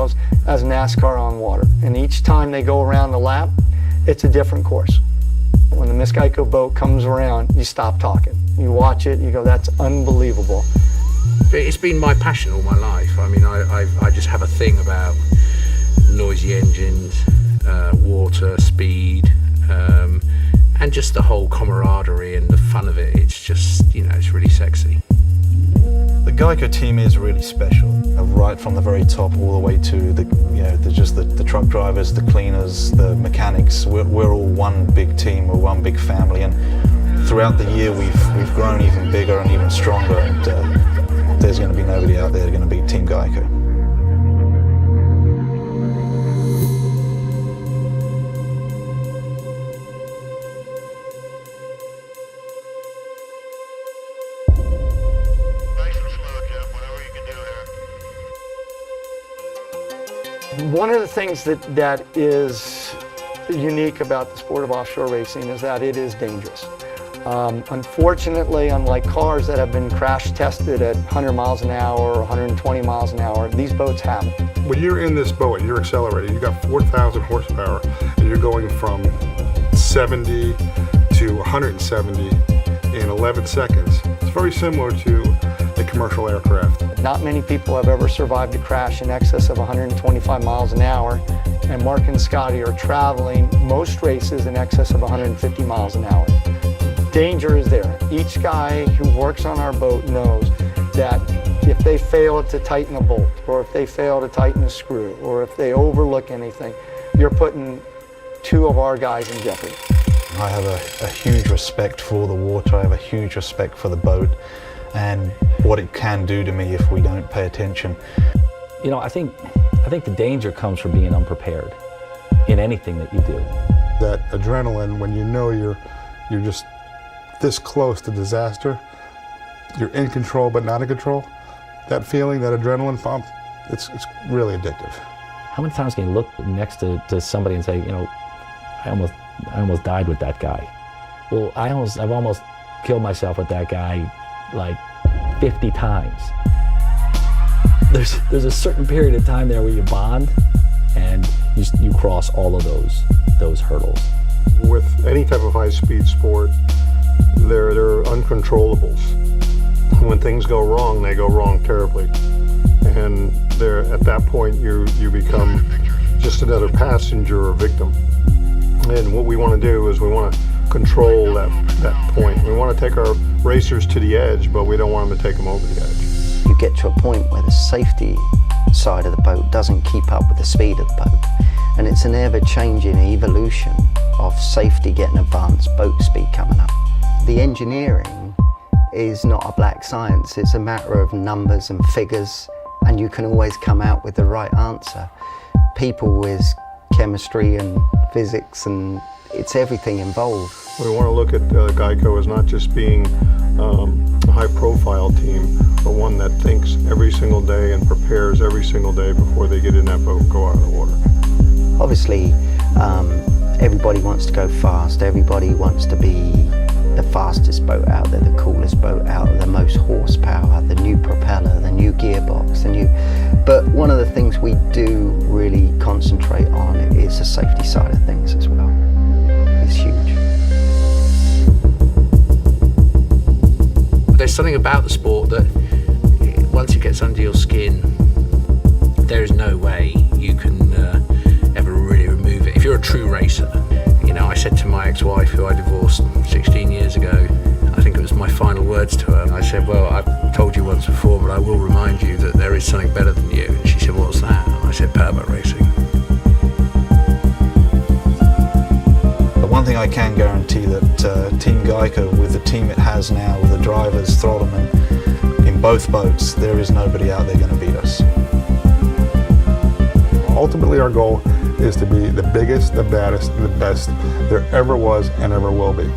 themselves as NASCAR on water. And each time they go around the lap, it's a different course. When the Miss Geico boat comes around, you stop talking. You watch it, you go, that's unbelievable. It's been my passion all my life. I mean, I just have a thing about noisy engines, water, speed, and just the whole camaraderie and the fun of it. It's just, you know, it's really sexy. The Geico team is really special, right from the very top all the way to the truck drivers, the cleaners, the mechanics. We're all one big team, we're one big family, and throughout the year we've grown even bigger and even stronger, and there's going to be nobody out there going to beat Team Geico. One of the things that is unique about the sport of offshore racing is that it is dangerous. Unfortunately, unlike cars that have been crash tested at 100 miles an hour or 120 miles an hour, these boats haven't. When you're in this boat and you're accelerating, you've got 4,000 horsepower and you're going from 70 to 170 in 11 seconds. It's very similar to a commercial aircraft. Not many people have ever survived a crash in excess of 125 miles an hour, and Mark and Scotty are traveling most races in excess of 150 miles an hour. Danger is there. Each guy who works on our boat knows that if they fail to tighten a bolt, or if they fail to tighten a screw, or if they overlook anything, you're putting two of our guys in jeopardy. I have a huge respect for the water, I have a huge respect for the boat and what it can do to me if we don't pay attention. You know, I think the danger comes from being unprepared in anything that you do. That adrenaline, when you know you're just this close to disaster, you're in control but not in control, that feeling, that adrenaline pump, it's really addictive. How many times can you look next to somebody and say, you know, I almost died with that guy. Well, I've almost killed myself with that guy like 50 times. There's a certain period of time there where you bond and you cross all of those hurdles. With any type of high-speed sport, there are uncontrollables. When things go wrong, they go wrong terribly. And at that point, you become just another passenger or victim. And what we want to do is we want to control that point. We want to take our racers to the edge, but we don't want them to take them over the edge. You get to a point where the safety side of the boat doesn't keep up with the speed of the boat. And it's an ever-changing evolution of safety getting advanced, boat speed coming up. The engineering is not a black science, it's a matter of numbers and figures, and you can always come out with the right answer. People with chemistry and physics, and it's everything involved. We want to look at Geico as not just being a high-profile team, but one that thinks every single day and prepares every single day before they get in that boat and go out of the water. Obviously, everybody wants to go fast, everybody wants to be the fastest boat out there, the coolest boat out there, the most horsepower, the new propeller, the new gearbox, but one of the things we do really concentrate on is the safety side of things as well. It's huge. There's something about the sport that once it gets under your skin, there is no way you can ever really remove it. If you're a true racer, you know, I said to my ex-wife, who I divorced 16 years ago, I think it was my final words to her, I said, well, I've told you once before, but I will remind you that there is something better than you. And she said, what's that? And I said, powerboat racing. The one thing I can guarantee that Team Geico, with the team it has now, with the drivers, Throtterman, in both boats, there is nobody out there going to beat us. Ultimately, our goal is to be the biggest, the baddest, and the best there ever was and ever will be.